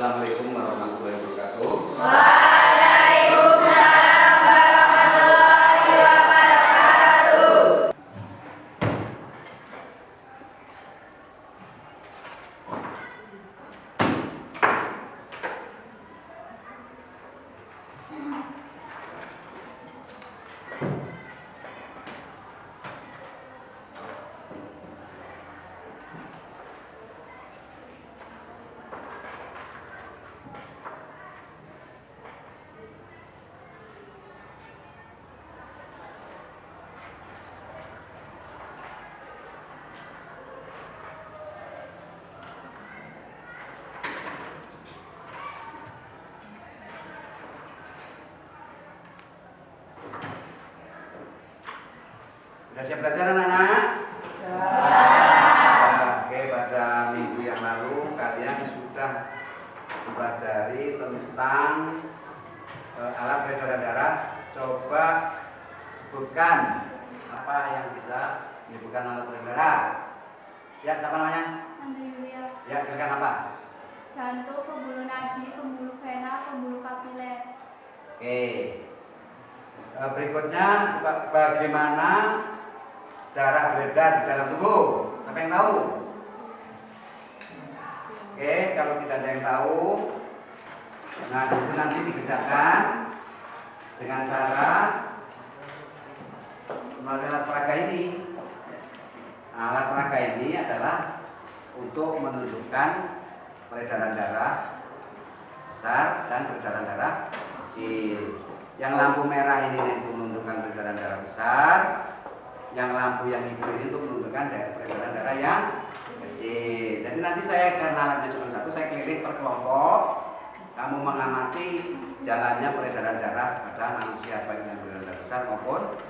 Assalamualaikum warahmatullahi wabarakatuh. Waalaikumsalam warahmatullahi wabarakatuh. Sudah siap belajar anak-anak? Ya. Oke, pada minggu yang lalu kalian sudah mempelajari tentang alat peredaran darah. Coba sebutkan apa yang bisa menyebutkan alat peredaran darah. Ya, siapa namanya? Yulia. Ya, silakan apa? Jantung, pembuluh nadi, pembuluh vena, pembuluh kapiler. Oke. Berikutnya bagaimana darah beredar di dalam tubuh? Siapa yang tahu? Oke, kalau tidak ada yang tahu, nah itu nanti dikerjakan dengan cara melalui alat peraga ini. Nah, alat peraga ini adalah untuk menunjukkan peredaran darah besar dan peredaran darah kecil. Yang lampu merah ini untuk menunjukkan peredaran darah besar, yang lampu yang hijau ini untuk menunjukkan peredaran darah yang kecil. Jadi nanti saya, karena alatnya cuma satu, saya keliling per kelompok. Kamu mengamati jalannya peredaran darah pada manusia, baik yang peredaran darah besar maupun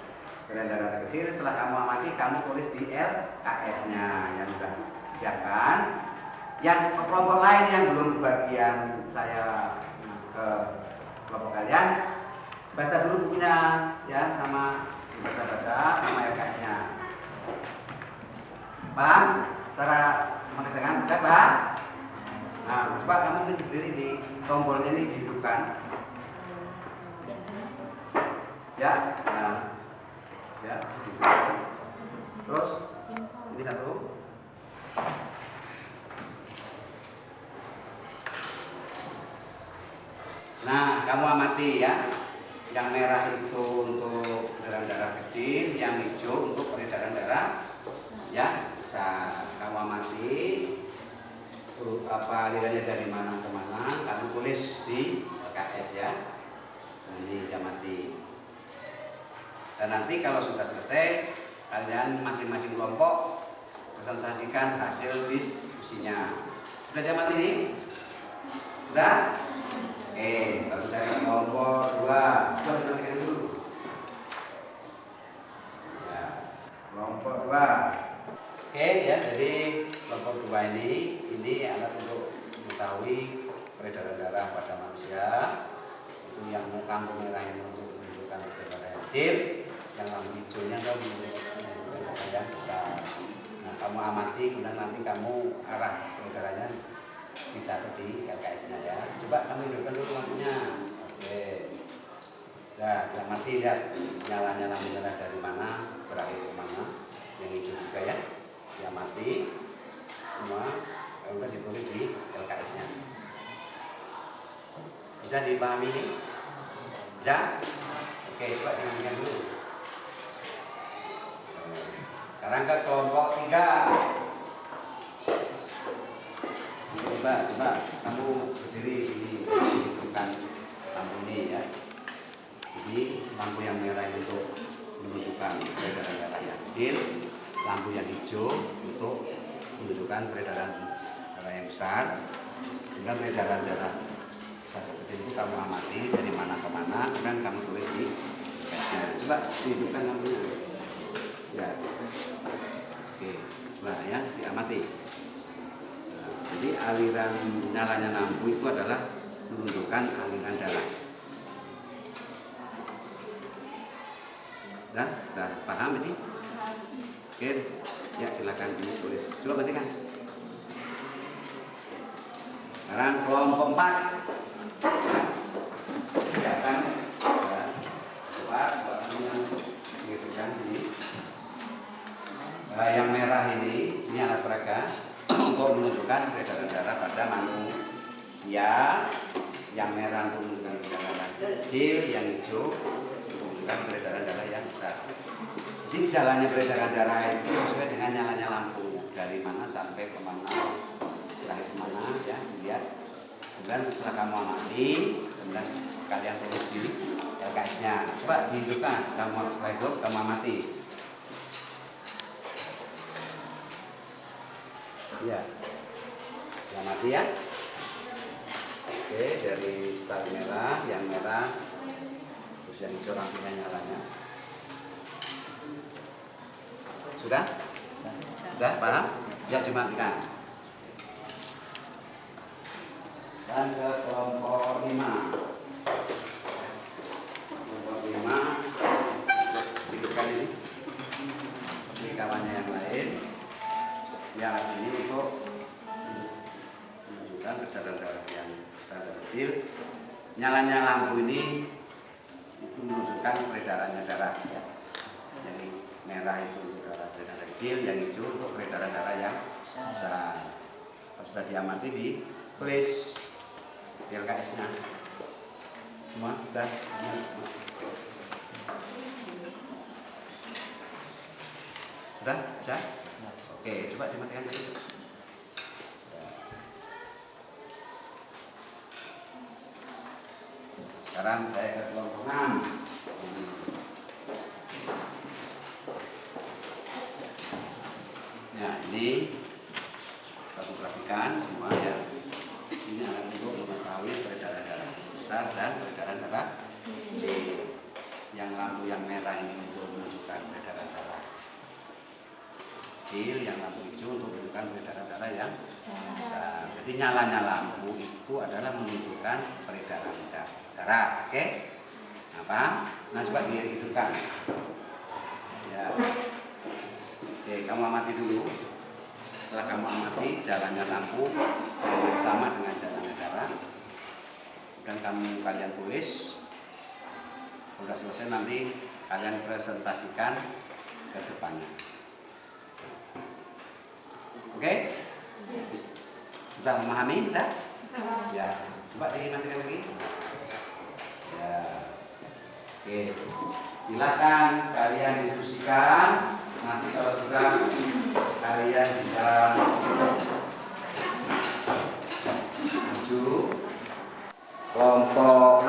peredaran darah kecil. Setelah kamu amati, kamu tulis di LKS-nya yang sudah disiapkan. Yang kelompok lain yang belum bagian saya ke kelompok kalian, baca dulu bukunya ya, sama baca sama LKS-nya. Paham cara mengerjakan tugas, Pak? Nah, coba kamu berdiri di tombolnya ini, dihidupkan. Ya, nah, ya, dihidupkan. Terus ini satu. Nah, kamu amati ya. Yang merah itu untuk peredaran darah kecil, yang hijau untuk peredaran darah ya besar. Kamu amati alirannya dari mana ke mana, kamu tulis di LKS ya. Nah, ini diamati. Dan nanti kalau sudah selesai, kalian masing-masing kelompok presentasikan hasil diskusinya. Sudah diamati ini? Sudah? Oke, kalau saya kelompok 2, coba dengarkan dulu. Ya, kelompok 2. Oke ya, jadi kelompok 2 ini alat untuk mengetahui peredaran darah pada manusia. Itu yang lampu merah ini untuk menunjukkan peredaran darah kecil, yang lampu hijaunya kan menunjukkan yang besar. Nah, kamu amati, kemudian nanti kamu arah peredarannya dicatat di LKS-nya ya. Coba kamu hidupkan dulu lampunya. Oke. Nah, amati, lihat nyalanya lampu merah dari mana, berakhir ke mana. Yang hijau juga ya. Diamati semua, kalau ditulis di LKS-nya. Bisa dipahami ini? Bisa? Oke, coba dengarkan dulu. Sekarang ke kelompok 3. Coba kamu berdiri ini, bukan lampu ini ya. Jadi lampu yang merah untuk menunjukkan peredaran darah yang kecil, lampu yang hijau untuk menunjukkan peredaran darah yang besar. Kemudian peredaran darah kecil itu kamu amati dari mana ke mana, kemudian kamu tulis di LKS-nya. Coba hidupkan lampunya. Ya. Oke, coba ya, diamati. Jadi aliran nyalanya lampu itu adalah menunjukkan aliran darah. Sudah paham ini? Oke, ya silakan ditulis. Coba bacakan. Sekarang kelompok 4. Silakan. Coba kamu yang menghitungkan sini. Yang merah ini alat peraga untuk menunjukkan peredaran darah pada manusia. Yang merah untuk menunjukkan peredaran darah kecil, yang hijau untuk menunjukkan peredaran darah yang besar. Jadi jalannya peredaran darah itu sesuai dengan nyalanya lampu, dari mana sampai ke mana, terakhir kemana, ya, lihat. Kemudian setelah kamu amati, kemudian kalian tulis di LKS-nya. Coba dihidupkan, setelah itu kamu amati. Ya, amati ya. Oke, dari start merah, yang merah, terus yang hijau lampunya nyalanya. Sudah? Sudah paham? Ya, dimatikan. Dan ke kelompok 5. Kelompok 5 hidupkan ini. Seperti kawannya yang lain. Yang ini untuk menunjukkan peredaran darah yang besar dan kecil. Nyalanya lampu ini itu menunjukkan peredarannya darah. Jadi merah itu untuk darah peredaran kecil, yang hijau untuk peredaran darah yang besar. Kalau sudah diamati di tulis di LKS-nya. Semua sudah? Sudah? Sudah? Oke, coba dimatikan dulu. Sekarang saya ke kelompok 6. Nah, ini kita perhatikan semua ya. Ini akan untuk mengetahui peredaran darah besar dan peredaran darah kecil. Yang lampu yang merah ini untuk menunjukkan peredaran darah kecil, yang lampu hijau untuk menunjukkan peredaran darah yang besar. Jadi nyalanya lampu itu adalah menunjukkan peredaran darah. Oke? Apa? Nah, coba dihidupkan. Ya. Oke, kamu amati dulu. Setelah kamu amati jalannya lampu sama dengan jalannya darah. Dan kalian tulis. Sudah selesai, nanti kalian presentasikan ke depannya. Oke? Sudah memahami? Sudah? Ya. Coba dimatikan lagi. Ya. Oke. Silakan kalian diskusikan. Nanti kalau sudah kalian bisa maju. Kelompok 6.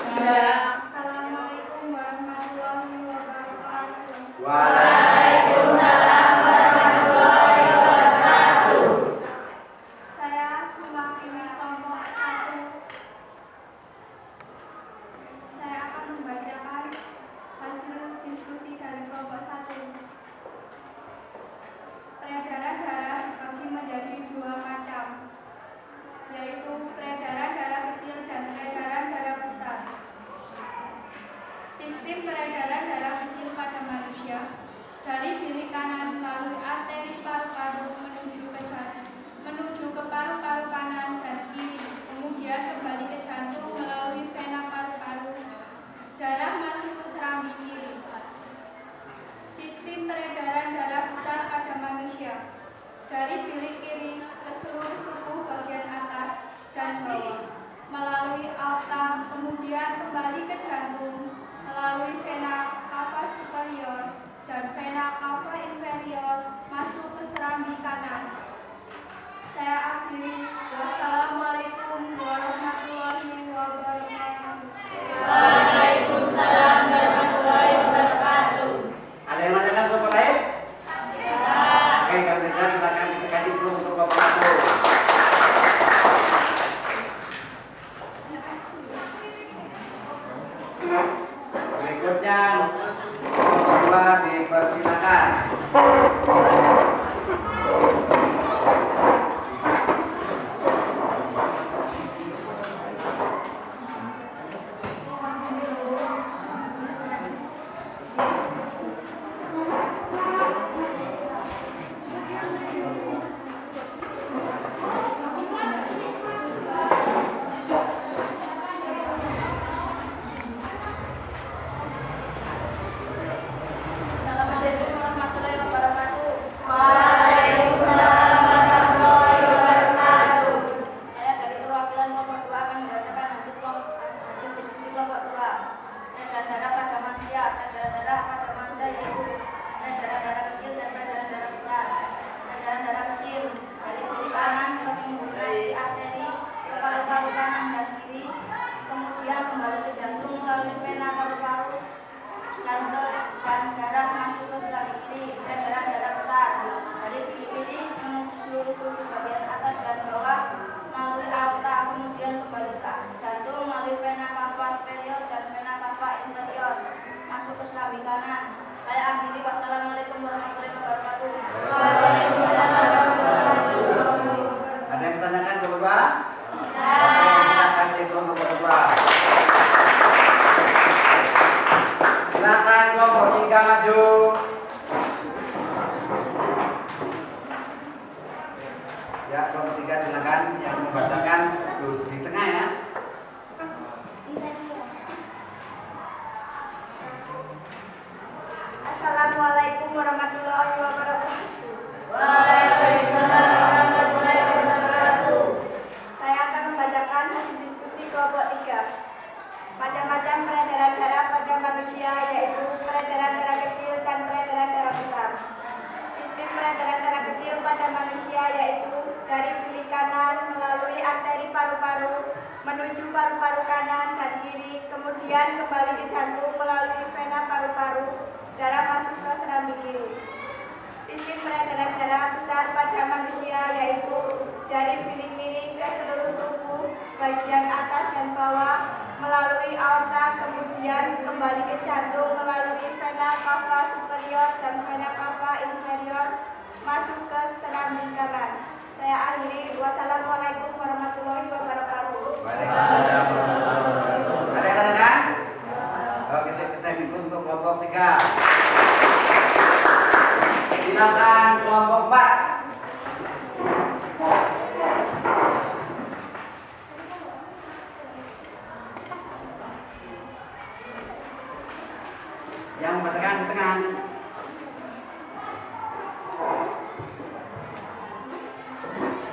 Assalamualaikum warahmatullahi wabarakatuh. Waalaikumsalam warahmatullahi wabarakatuh. Saya mewakili kelompok 1. Saya akan membacakan hasil diskusi dari kelompok 1. Peredaran darah dibagi menjadi 2 macam, yaitu peredaran darah kecil dan peredaran darah besar. Sistem peredaran darah kecil pada manusia dari bilik kanan melalui arteri paru-paru menuju ke paru-paru kanan dan kiri, kemudian kembali ke jantung melalui vena paru-paru. Darah masuk ke serambi kiri. Sistem peredaran darah besar pada manusia dari bilik kiri ke seluruh tubuh bagian atas dan bawah melalui aorta, kemudian kembali ke jantung melalui vena cava superior dan vena cava inferior masuk ke serambi kanan. Saya akhiri. Wassalamualaikum warahmatullahi wabarakatuh. Waalaikumsalam warahmatullahi wabarakatuh. Ada yang menanyakan kelompok lain? Oke, kalau tidak silakan kasih plus untuk kelompok 1. Berikutnya kelompok 2 dipersilakan. warahmatullahi wabarakatuh. Waalaikumsalam warahmatullahi wabarakatuh. Saya akan membacakan hasil diskusi kelompok 3. Macam-macam peredaran darah pada manusia, yaitu peredaran darah kecil dan peredaran darah besar. Sistem peredaran darah kecil pada manusia yaitu dari bilik kanan melalui arteri paru-paru menuju paru-paru kanan dan kiri, kemudian kembali ke jantung melalui vena paru-paru, darah masuk ke serambi kiri. Sistem peredaran darah besar pada manusia yaitu dari bilik kiri ke seluruh tubuh bagian atas dan bawah melalui aorta, kemudian kembali ke jantung melalui vena cava superior dan vena cava inferior masuk ke serambi kanan. Saya akhiri. Wassalamualaikum warahmatullahi wabarakatuh. Waalaikumsalam warahmatullahi wabarakatuh. Ada yang katakan? Oke, kita ikut untuk kelompok 3. Silakan kelompok 4. Yang membacakan di tengah.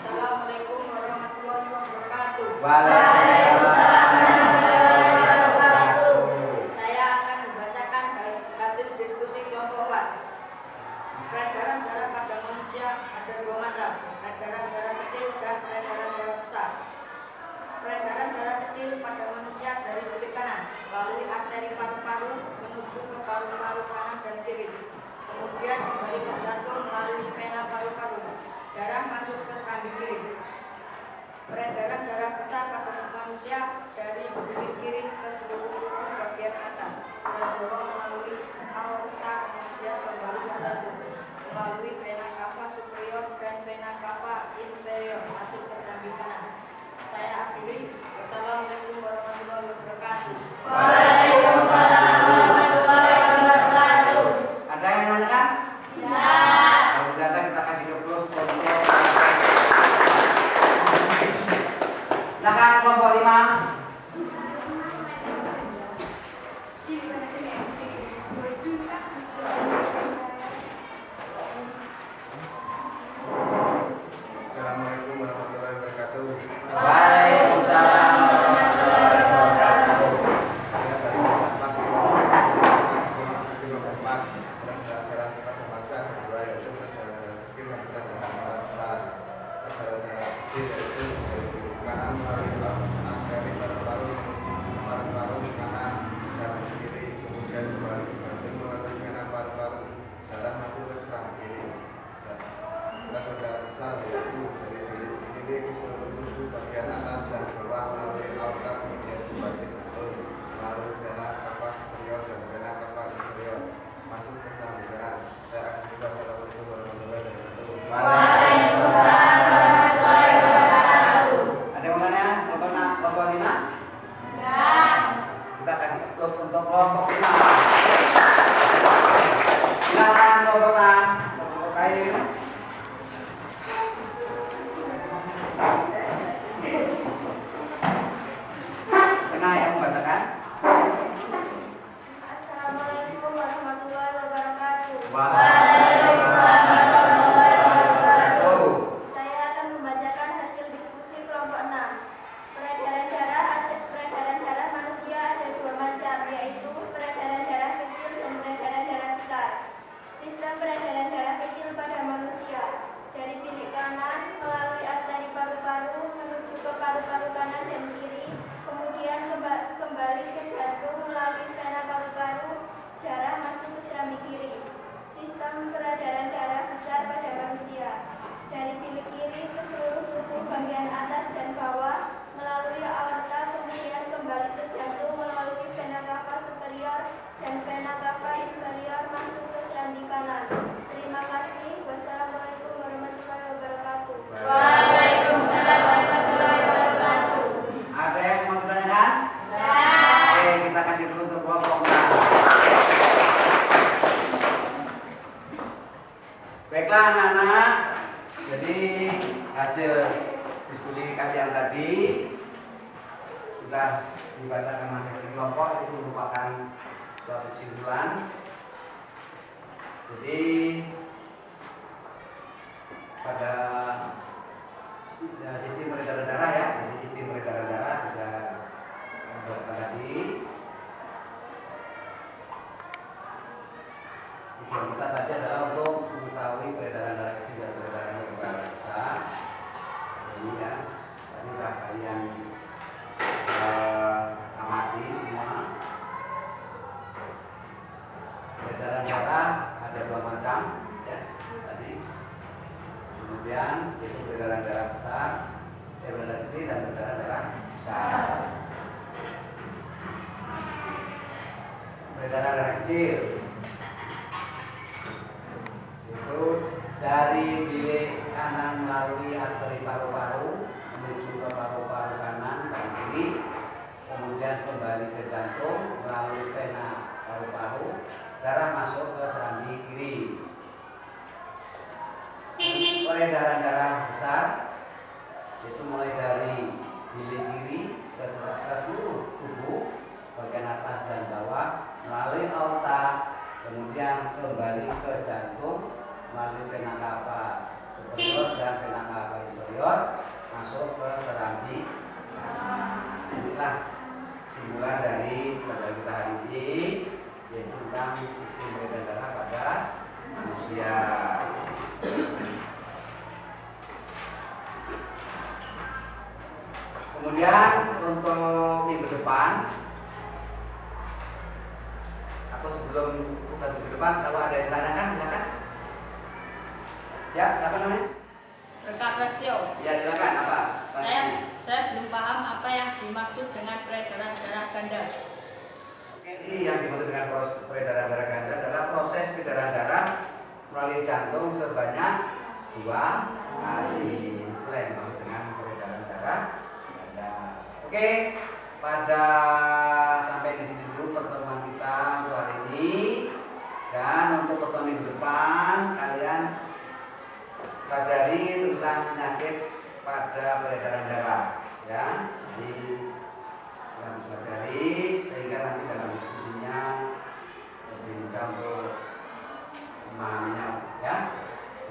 Assalamualaikum warahmatullahi wabarakatuh. Waalaikumsalam warahmatullahi wabarakatuh. Saya akan membacakan hasil diskusi kelompok 4. Peredaran darah pada manusia ada 2 macam, peredaran darah kecil dan peredaran darah besar. Peredaran darah kecil pada manusia dari bilik kanan melalui arteri paru-paru menuju ke paru-paru kanan dan kiri, kemudian kembali ke jantung melalui vena paru-paru, darah masuk ke serambi kiri. Peredaran darah besar pada manusia dari bilik kiri ke seluruh tubuh bagian atas dan bawah melalui aorta, kemudian kembali ke jantung melalui vena cava superior dan vena cava inferior masuk ke serambi kanan. Saya akhiri. Wassalamualaikum warahmatullahi wabarakatuh. Waalaikumsalam warahmatullahi wabarakatuh. Ada yang menanyakan? Tidak. Kalau tidak ada, kita kasih ke plus kelompok. Silakan kelompok 5. Assalamualaikum warahmatullahi wabarakatuh. Waalaikumsalam warahmatullahi wabarakatuh. Saya dari kelompok 4, peredaran pada masa kedua yaitu peredaran darah kecil dan peredaran darah besar. Peredaran darah kecil yaitu dari bilik kanan melalui arteri paru-paru menuju paru-paru kanan dan kiri, kemudian kembali ke jantung melalui vena paru-paru, darah masuk ke serambi kiri. Peredaran darah besar yaitu dari bilik kiri ke seluruh tubuh bagian atas dan bawah melalui aorta, kemudian kembali ke jantung melalui vena cava superior dan vena cava inferior masuk ke serambi kanan. Saya akan juga Assalamualaikum warahmatullahi wabarakatuh. Waalaikumsalam warahmatullahi wabarakatuh. Ada yang mau tanya? Kelompok 5? Kita kasih plus untuk kelompok 5. Silakan kelompok 6. Kelompok lain. Tengah yang membacakan. Assalamualaikum warahmatullahi wabarakatuh. Waalaikumsalam warahmatullahi wabarakatuh. Saya akan membacakan hasil diskusi kelompok 6. Peredaran darah manusia ada 2 macam, yaitu peredaran darah kecil dan peredaran darah besar. Sistem peredaran darah kecil pada manusia dari bilik kanan melalui arteri paru-paru menuju ke paru-paru kanan dan kiri, kemudian kembali ke jantung melalui vena paru-paru, darah masuk ke serambi kiri. Sistem peredaran darah besar pada manusia dari bilik kiri ke seluruh tubuh bagian atas dan bawah melalui aorta, kemudian kembali ke jantung melalui vena cava superior dan vena cava inferior masuk ke serambi kanan. Terima kasih. Wassalamualaikum warahmatullahi wabarakatuh. Waalaikumsalam warahmatullahi wabarakatuh. Ada yang mau ditanyakan? Oke, kita kasih dulu untuk kelompok 6. Baiklah anak-anak, jadi hasil diskusi kalian tadi sudah dibacakan masing-masing kelompok, itu merupakan suatu kesimpulan. Jadi Yang kita tadi adalah untuk mengetahui peredaran darah kecil dan peredaran darah besar. Ini ya, tadi sudah kalian amati semua. Peredaran darah ada 2 macam, ya tadi. Kemudian itu peredaran darah besar, peredaran kecil dan peredaran darah besar. Peredaran darah kecil itu dari bilik kanan melalui arteri paru-paru menuju ke paru-paru kanan dan kiri, kemudian kembali ke jantung melalui vena paru-paru, darah masuk ke serambi kiri. Peredaran darah besar itu mulai dari bilik kiri ke seluruh tubuh bagian atas dan bawah melalui aorta, kemudian kembali ke jantung melalui vena cava superior dan vena cava inferior masuk ke serambi. Inilah simpulan dari pelajaran kita hari ini, yaitu tentang sistem peredaran darah pada manusia. Kemudian untuk minggu depan, atau sebelum bukan minggu depan, kalau ada yang ditanyakan silakan. Ya, siapa namanya? Berkat Rasio. Ya, silakan. Apa? Saya belum paham apa yang dimaksud dengan peredaran darah ganda. Jadi yang dimaksud dengan peredaran darah ganda adalah proses peredaran darah melalui jantung sebanyak 2 kali. Itulah yang dimaksud dengan peredaran darah ganda. Oke, pada sampai di sini dulu pertemuan kita untuk hari ini. Dan untuk pertemuan minggu depan kalian pelajari tentang penyakit pada peredaran darah, ya. Jadi kalian pelajari sehingga nanti dalam diskusinya lebih mudah untuk memahaminya, ya.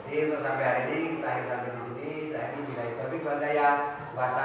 Jadi untuk sampai hari ini kita akhiri sampai di sini. Saya ini bila itu tapi pada ya bahasa